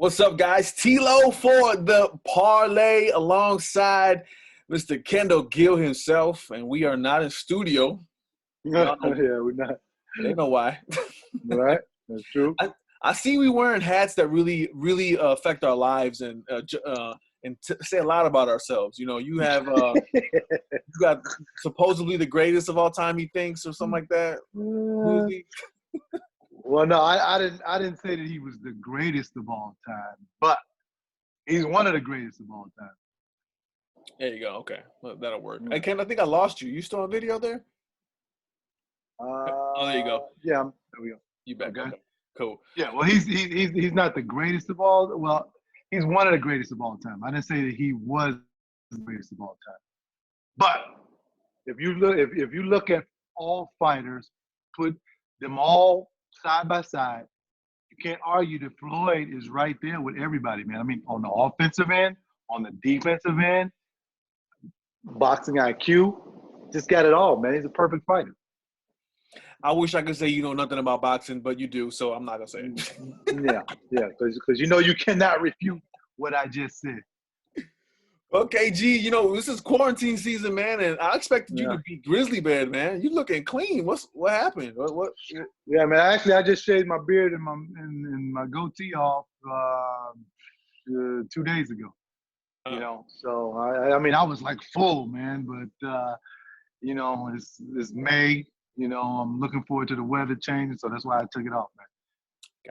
What's up, guys? TLO for the Parley alongside Mr. Kendall Gill himself, and we are not in studio. Yeah, we're not. They know why. Right? That's true. I see we wearing hats that really affect our lives and say a lot about ourselves. You know, you have you got supposedly the greatest of all time, he thinks, or something like that. Who is he? Well, no, I didn't say that he was the greatest of all time, but he's one of the greatest of all time. There you go. Okay, well, that'll work. Hey, Ken, I think I lost you. You still on video there? Oh, there you go. Yeah, there we go. You back? Okay. Cool. Yeah, well, he's not the greatest of all. Well, he's one of the greatest of all time. I didn't say that he was the greatest of all time. But if you look at all fighters, put them all side by side, you can't argue that Floyd is right there with everybody, man. I mean, on the offensive end, on the defensive end, boxing IQ, just got it all, man. He's a perfect fighter. I wish I could say you know nothing about boxing, but you do, so I'm not gonna say it. yeah, because you know you cannot refute what I just said. Okay, G, you know this is quarantine season, man, and I expected you to be grizzly bear, man. You looking clean. What happened? What? Yeah, man. Actually, I just shaved my beard and my goatee off 2 days ago. You know, so I mean I was like full, man, but you know it's May. You know, I'm looking forward to the weather changing, so that's why I took it off, man.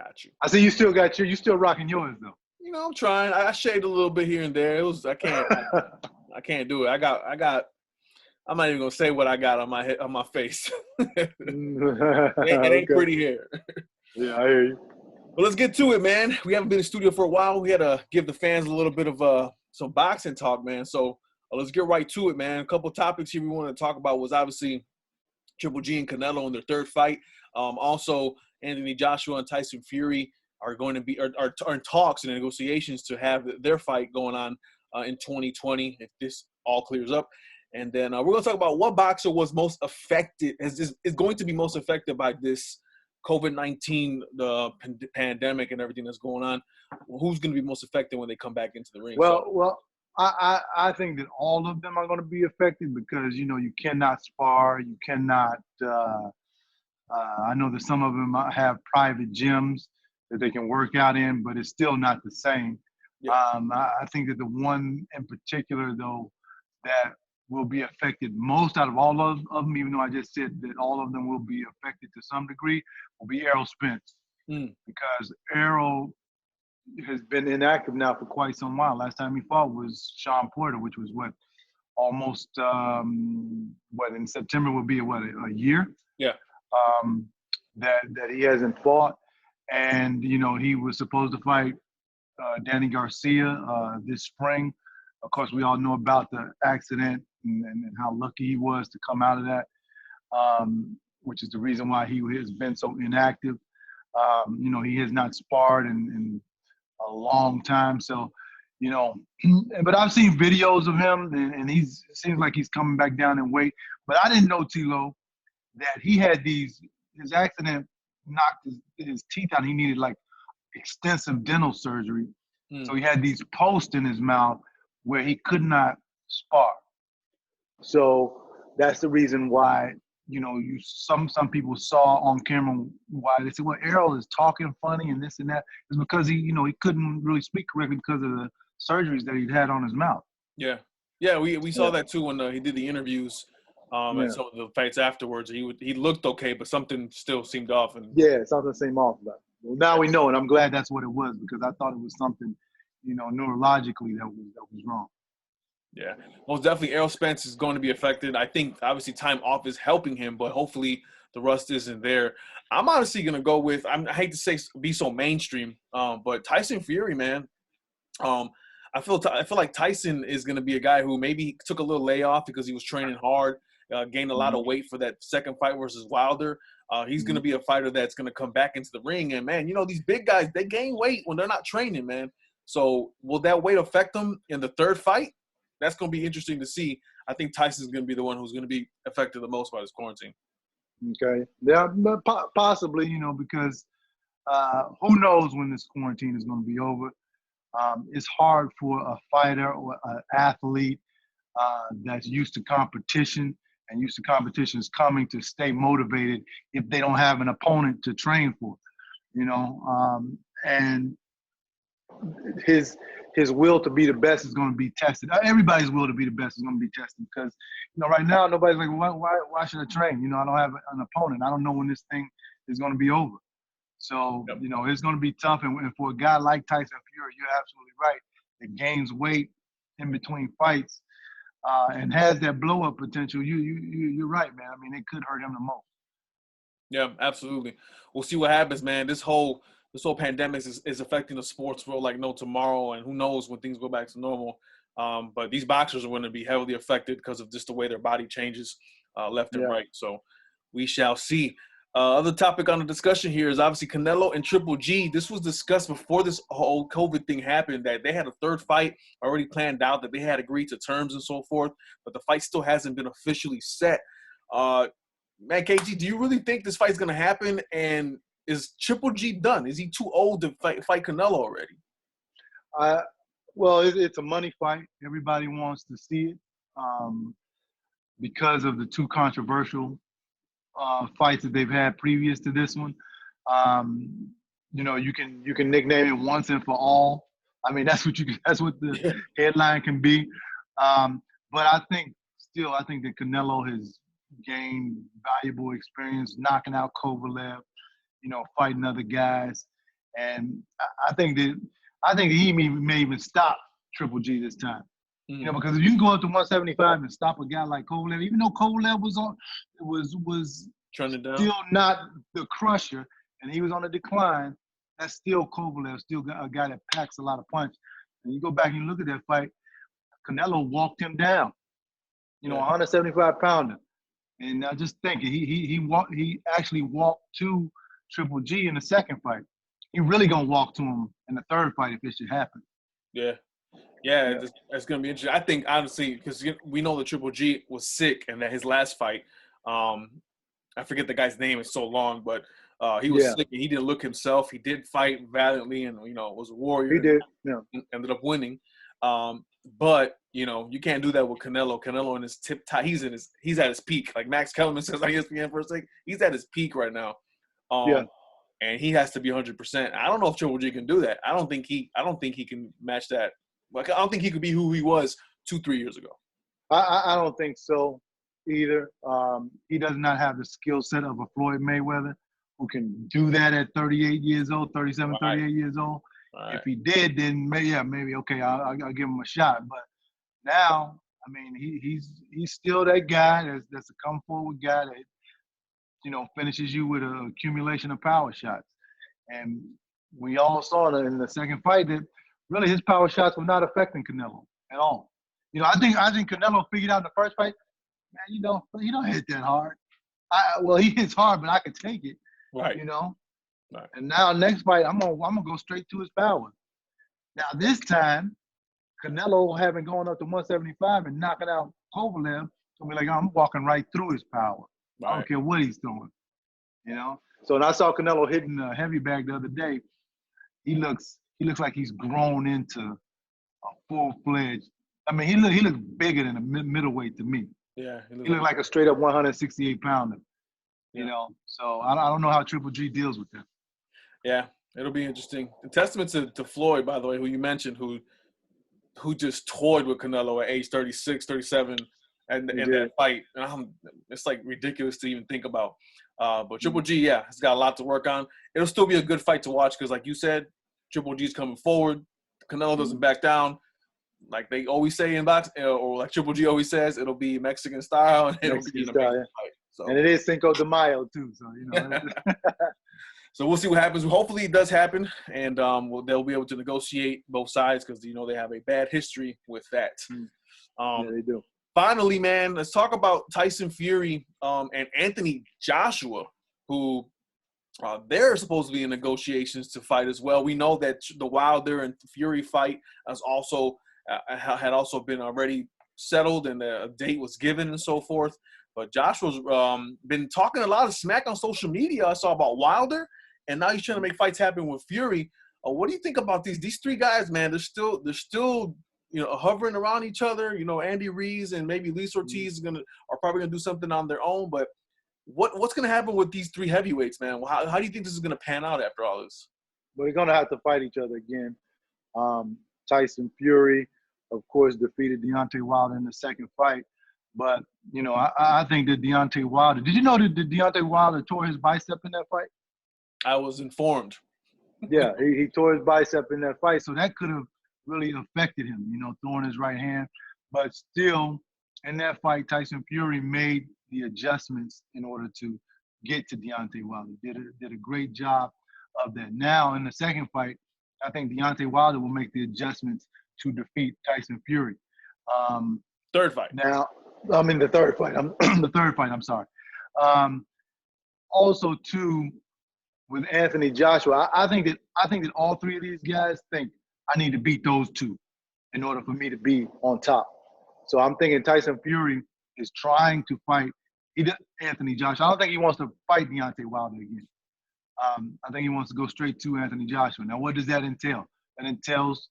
Got you. I see you still got you still rocking yours though. You know, I'm trying. I shaved a little bit here and there. I can't do it. I'm not even gonna say what I got on my head, on my face. it ain't pretty hair. Yeah, I hear you. Well, let's get to it, man. We haven't been in studio for a while. We had to give the fans a little bit of some boxing talk, man. So let's get right to it, man. A couple topics here we wanted to talk about was obviously Triple G and Canelo in their third fight. Also, Anthony Joshua and Tyson Fury are going to be are in talks and negotiations to have their fight going on in 2020 if this all clears up. And then we're going to talk about what boxer was most affected, is going to be most affected by this COVID-19, the pandemic and everything that's going on. Who's going to be most affected when they come back into the ring? Well, I think that all of them are going to be affected because, you know, you cannot spar. You cannot I know that some of them have private gyms that they can work out in, but it's still not the same. Yeah. I think that the one in particular, though, that will be affected most out of all of them, even though I just said that all of them will be affected to some degree, will be Errol Spence. Because Errol has been inactive now for quite some while. Last time he fought was Sean Porter, which was almost in September would be a year. Yeah. That he hasn't fought, and you know he was supposed to fight Danny Garcia this spring. Of course, we all know about the accident and how lucky he was to come out of that, which is the reason why he has been so inactive. You know, he has not sparred in a long time. So, you know, but I've seen videos of him, and it seems like he's coming back down in weight. But I didn't know, T-Lo, that he had his accident knocked his teeth out. He needed like extensive dental surgery. So he had these posts in his mouth where he could not spar. So that's the reason why, you know, some people saw on camera why they said, well, Errol is talking funny and this and that. It's because he couldn't really speak correctly because of the surgeries that he'd had on his mouth. Yeah. Yeah, we saw that too when he did the interviews and some of the fights afterwards. He looked okay, but something still seemed off. Something seemed off. Well, now we know, and I'm glad that's what it was because I thought it was something, you know, neurologically that was wrong. Yeah, most definitely Errol Spence is going to be affected. I think obviously time off is helping him, but hopefully the rust isn't there. I'm honestly going to go with, I hate to be so mainstream, but Tyson Fury, man. I feel like Tyson is going to be a guy who maybe took a little layoff because he was training hard, gained a lot of weight for that second fight versus Wilder. He's going to be a fighter that's going to come back into the ring. And, man, you know, these big guys, they gain weight when they're not training, man. So will that weight affect them in the third fight? That's going to be interesting to see. I think Tyson's going to be the one who's going to be affected the most by this quarantine. Okay. Yeah, possibly, you know, because who knows when this quarantine is going to be over. It's hard for a fighter or an athlete that's used to competition and used to competitions coming to stay motivated if they don't have an opponent to train for, and his will to be the best is going to be tested. Everybody's will to be the best is going to be tested because, right now nobody's like, why should I train? I don't have an opponent. I don't know when this thing is going to be over. So, Yep. It's going to be tough. And for a guy like Tyson Fury, you're absolutely right. That gains weight in between fights and has that blow-up potential. You're right, man. I mean, it could hurt him the most. Yeah, absolutely. We'll see what happens, man. This whole pandemic is affecting the sports world like no tomorrow, and who knows when things go back to normal. But these boxers are going to be heavily affected because of just the way their body changes left and right. So we shall see. Other topic on the discussion here is obviously Canelo and Triple G. This was discussed before this whole COVID thing happened, that they had a third fight already planned out, that they had agreed to terms and so forth, but the fight still hasn't been officially set. Man, KG, do you really think this fight's going to happen? And is Triple G done? Is he too old to fight Canelo already? Well, it's a money fight. Everybody wants to see it because of the two controversial fights that they've had previous to this one. You can nickname it once and for all. I mean, that's what the headline can be. But I think that Canelo has gained valuable experience knocking out Kovalev, fighting other guys, and I think he may even stop Triple G this time. Because if you can go up to 175 and stop a guy like Kovalev, even though Kovalev was still not the crusher and he was on a decline, that's still Kovalev, still a guy that packs a lot of punch. And you go back and you look at that fight, Canelo walked him down, 175 pounder. And I just think he actually walked to Triple G in the second fight. He really gonna walk to him in the third fight if it should happen. Yeah, that's gonna be interesting. I think honestly, because we know that Triple G was sick and that his last fight, I forget the guy's name, it's so long, but he was sick and he didn't look himself. He did fight valiantly and was a warrior. He did. Yeah. Ended up winning. But you can't do that with Canelo. Canelo in his tip top, he's at his peak. Like Max Kellerman says on ESPN for a second, he's at his peak right now. And he has to be 100%. I don't know if Triple G can do that. I don't think he can match that. Like I don't think he could be who he was 2-3 years ago. I don't think so either. He does not have the skill set of a Floyd Mayweather who can do that at 38 years old, 37, 38 years old. Right. If he did, then maybe okay, I'll give him a shot. But now, I mean, he's still that guy that's a come forward guy that finishes you with an accumulation of power shots. And we all saw in the second fight that really his power shots were not affecting Canelo at all. I think Canelo figured out in the first fight, man, he don't hit that hard. He hits hard, but I can take it. Right. Right. And now next fight, I'm gonna go straight to his power. Now this time, Canelo having gone up to 175 and knocking out Kovalev, so be like, I'm walking right through his power. Right. I don't care what he's doing. So when I saw Canelo hitting the heavy bag the other day, he looks like he's grown into a full-fledged. I mean, he looks bigger than a middleweight to me. Yeah. He looks like a straight-up 168-pounder. So I don't know how Triple G deals with that. Yeah, it'll be interesting. A testament to Floyd, by the way, who you mentioned, who just toyed with Canelo at age 36, 37 and that fight. And it's like ridiculous to even think about. But Triple G, has got a lot to work on. It'll still be a good fight to watch because, like you said, Triple G's coming forward. Canelo doesn't back down. Like they always say in boxing, or like Triple G always says, it'll be Mexican style. And it'll be an amazing fight. So. And it is Cinco de Mayo, too. So, So we'll see what happens. Hopefully it does happen, and they'll be able to negotiate both sides because, they have a bad history with that. Yeah, they do. Finally, man, let's talk about Tyson Fury and Anthony Joshua, who they're supposed to be in negotiations to fight as well. We know that the Wilder and Fury fight has also had also been already settled and a date was given and so forth. But Joshua's been talking a lot of smack on social media. I saw about Wilder, and now he's trying to make fights happen with Fury. What do you think about these three guys, man? They're still hovering around each other. Andy Ruiz and maybe Luis Ortiz are probably gonna do something on their own. But what's gonna happen with these three heavyweights, man? How do you think this is gonna pan out after all this? But they're gonna have to fight each other again. Tyson Fury, of course, defeated Deontay Wilder in the second fight. But, I think that Deontay Wilder – did you know that Deontay Wilder tore his bicep in that fight? I was informed. Yeah, he tore his bicep in that fight. So that could have really affected him, throwing his right hand. But still, in that fight, Tyson Fury made the adjustments in order to get to Deontay Wilder. Did a great job of that. Now, in the second fight, I think Deontay Wilder will make the adjustments to defeat Tyson Fury. Third fight. Now, I mean the third fight. The third fight. I'm sorry. Also, too, with Anthony Joshua, I think that all three of these guys think I need to beat those two in order for me to be on top. So I'm thinking Tyson Fury is trying to fight Anthony Joshua. I don't think he wants to fight Deontay Wilder again. I think he wants to go straight to Anthony Joshua. Now, what does that entail? That entails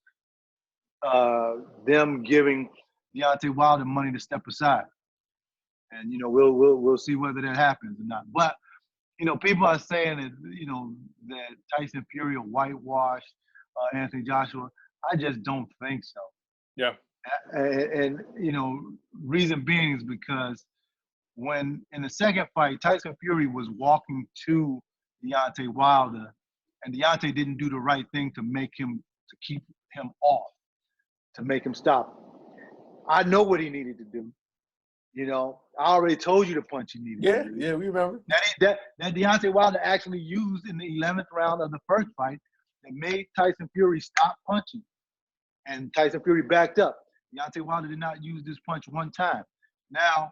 them giving Deontay Wilder money to step aside, and we'll see whether that happens or not. But people are saying that Tyson Fury will whitewash Anthony Joshua. I just don't think so. Yeah. And reason being is because when in the second fight, Tyson Fury was walking to Deontay Wilder, and Deontay didn't do the right thing to keep him off, to make him stop. I know what he needed to do. I already told you the punch he needed. Yeah, we remember. That Deontay Wilder actually used in the 11th round of the first fight that made Tyson Fury stop punching. And Tyson Fury backed up. Deontay Wilder did not use this punch one time. Now,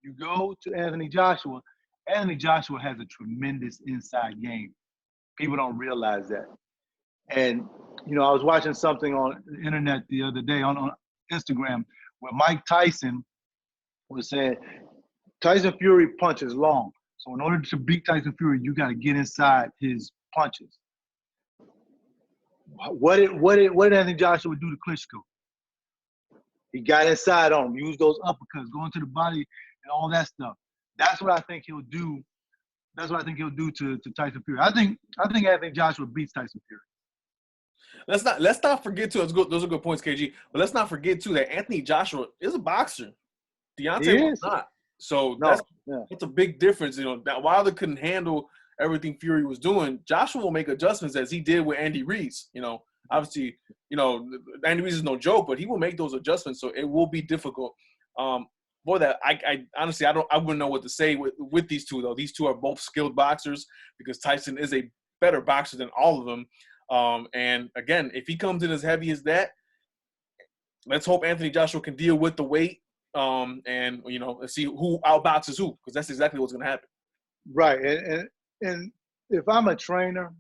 you go to Anthony Joshua. Anthony Joshua has a tremendous inside game. People don't realize that. And, I was watching something on the internet the other day on Instagram where Mike Tyson was saying Tyson Fury punches long. So in order to beat Tyson Fury, you got to get inside his punches. What did Anthony Joshua do to Klitschko? He got inside on him, used those uppercuts, going to the body and all that stuff. That's what I think he'll do. That's what I think he'll do to Tyson Fury. I think Anthony Joshua beats Tyson Fury. Let's not forget too. Those are good points, KG. But let's not forget too that Anthony Joshua is a boxer. Deontay was not. So that's a big difference. That Wilder couldn't handle everything Fury was doing. Joshua will make adjustments as he did with Andy Ruiz. Obviously, Andy Ruiz is no joke, but he will make those adjustments. So it will be difficult. I honestly I wouldn't know what to say with these two though. These two are both skilled boxers because Tyson is a better boxer than all of them. And again, if he comes in as heavy as that, let's hope Anthony Joshua can deal with the weight. And let's see who outboxes who, because that's exactly what's going to happen. Right, and if I'm a trainer,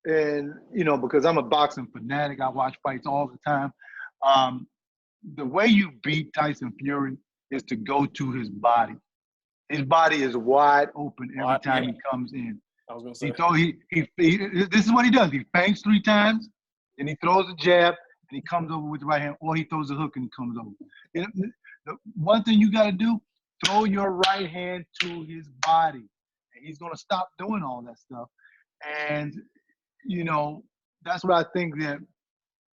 and because I'm a boxing fanatic, I watch fights all the time. The way you beat Tyson Fury is to go to his body. His body is wide open every time he comes in. I was going to say. This is what he does. He feints 3 times, then he throws a jab, and he comes over with the right hand, or he throws a hook and he comes over. The one thing you got to do, throw your right hand to his body. And he's going to stop doing all that stuff. And, that's what I think that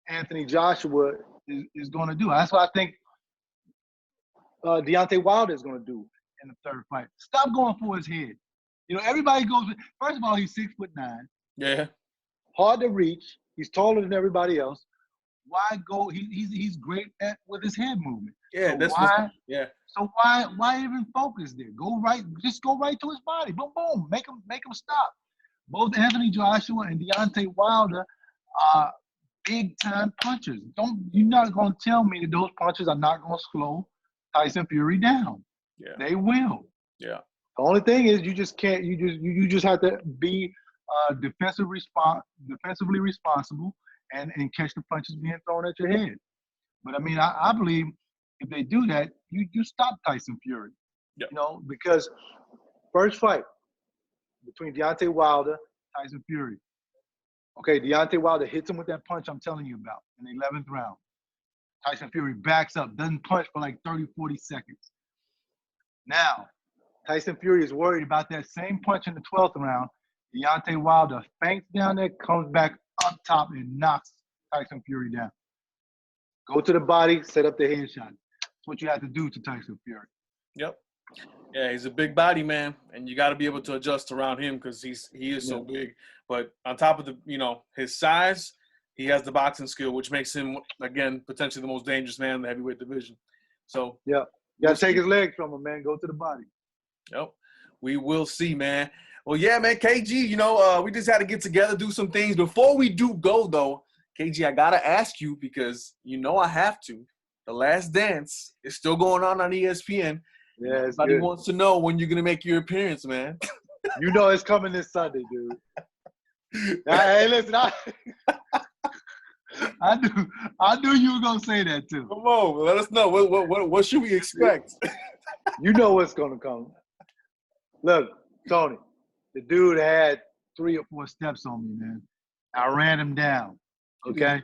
Anthony Joshua is going to do. That's what I think Deontay Wilder is going to do in the third fight. Stop going for his head. Everybody goes – first of all, he's 6'9". Yeah. Hard to reach. He's taller than everybody else. Why go? He's great with his head movement. Yeah, So why even focus there? Just go right to his body. Boom, boom. Make him stop. Both Anthony Joshua and Deontay Wilder are big time punchers. You're not gonna tell me that those punches are not gonna slow Tyson Fury down. Yeah, they will. Yeah. The only thing is you just can't. You just have to be defensively responsible. And catch the punches being thrown at your head. But, I believe if they do that, you stop Tyson Fury. Yep. Because first fight between Deontay Wilder, Tyson Fury, Okay, Deontay Wilder hits him with that punch I'm telling you about in the 11th round. Tyson Fury backs up, doesn't punch for like 30, 40 seconds. Now, Tyson Fury is worried about that same punch in the 12th round. Deontay Wilder feints down there, comes back up top and knocks Tyson Fury down. Go to the body, set up the headshot. That's what you have to do to Tyson Fury. Yep. Yeah, he's a big body, man, and you got to be able to adjust around him because he is so big. But on top of his size, he has the boxing skill, which makes him, again, potentially the most dangerous man in the heavyweight division. So yeah, you got to take his legs from him, man. Go to the body. Yep. We will see, man. Well, yeah, man, KG, we just had to get together, do some things. Before we do go, though, KG, I got to ask you because I have to. The Last Dance is still going on ESPN. Yeah, everybody wants to know when you're going to make your appearance, man. You know it's coming this Sunday, dude. Hey, listen, I knew you were going to say that, too. Come on, let us know. What should we expect? You know what's going to come. Look, Tony, the dude had 3 or 4 steps on me, man. I ran him down, okay?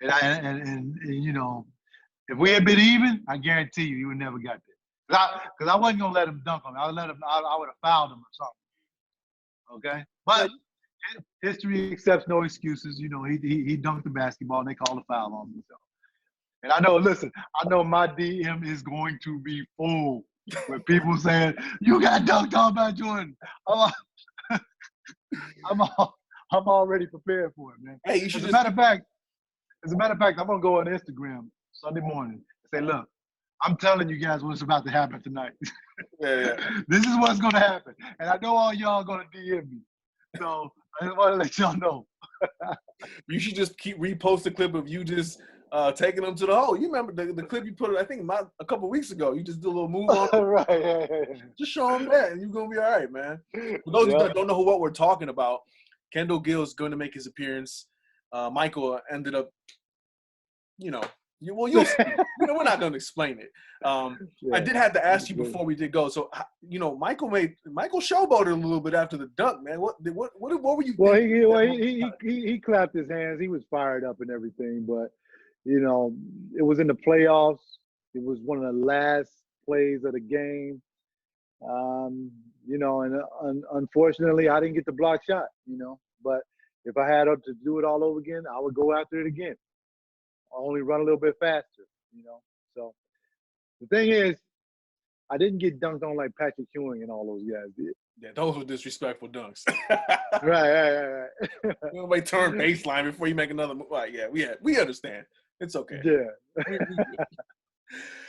And if we had been even, I guarantee you, he would never got there. Because I wasn't going to let him dunk on me. I would have fouled him or something, okay? But history accepts no excuses. He dunked the basketball, and they called a foul on me. So. And I know my DM is going to be full with people saying, you got dunked on by Jordan. I'm already prepared for it, man. Hey, as a matter of fact, I'm going to go on Instagram Sunday morning and say, look, I'm telling you guys what's about to happen tonight. Yeah. This is what's going to happen. And I know all y'all going to DM me. So I just want to let y'all know. You should just keep repost the clip of you just taking them to the hole. You remember the clip you put, I think, a couple of weeks ago. You just did a little move on. Right. Yeah. Just show them that, and you're going to be all right, man. For those of you that don't know what we're talking about, Kendall Gill is going to make his appearance. Michael ended up, you'll see. We're not going to explain it. I did have to ask you before we did go. So, Michael showboated a little bit after the dunk, man. What were you thinking? Well, he clapped his hands. He was fired up and everything, but it was in the playoffs. It was one of the last plays of the game. And unfortunately, I didn't get the block shot. But if I had to do it all over again, I would go after it again. I'll only run a little bit faster, So the thing is, I didn't get dunked on like Patrick Ewing and all those guys did. Yeah, those were disrespectful dunks. Right. Nobody turn baseline before you make another move. Right, yeah, we understand. It's okay. Yeah.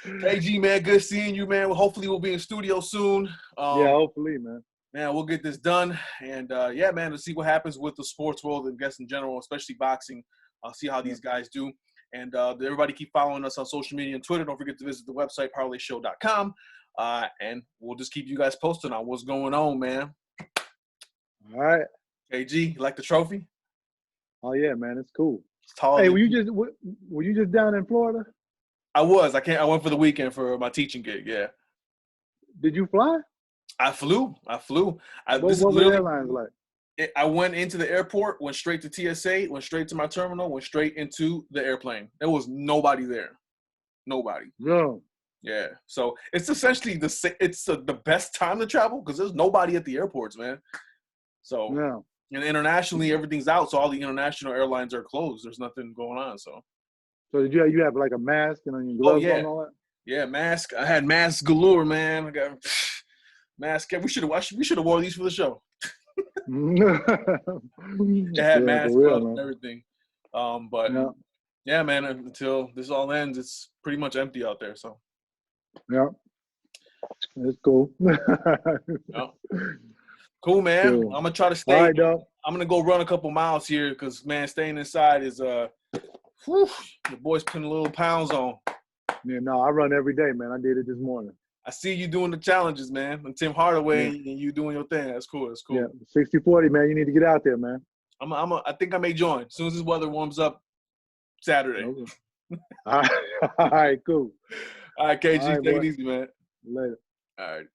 KG, man, good seeing you, man. Well, hopefully we'll be in studio soon. Hopefully, man. Man, we'll get this done. And, man, to see what happens with the sports world and guess in general, especially boxing. I'll see how these guys do. And everybody keep following us on social media and Twitter. Don't forget to visit the website, parleyshow.com. And we'll just keep you guys posted on what's going on, man. All right. KG, you like the trophy? Oh, yeah, man. It's cool. It's tall. Hey, were you just down in Florida? I was. I went for the weekend for my teaching gig, yeah. Did you fly? I flew. What were the airlines like? I went into the airport, went straight to TSA, went straight to my terminal, went straight into the airplane. There was nobody there. Nobody. No. Yeah. So it's essentially the best time to travel because there's nobody at the airports, man. So and internationally, everything's out. So all the international airlines are closed. There's nothing going on. So did you have like a mask and your gloves on and all that? Yeah, mask. I had masks galore, man. I got mask. We should have wore these for the show. They had masks and everything. But yeah, man, until this all ends, it's pretty much empty out there. So yeah, it's cool. Cool, man. Cool. I'm gonna try to stay. All right, dog. I'm gonna go run a couple miles here because, man, staying inside is the boys putting a little pounds on. Yeah, no, I run every day, man. I did it this morning. I see you doing the challenges, man. And Tim Hardaway and you doing your thing. That's cool. That's cool. Yeah, 60-40, man. You need to get out there, man. I think I may join as soon as this weather warms up Saturday. Okay. All right, cool. All right, KG, all right, take it easy, man. Later. All right.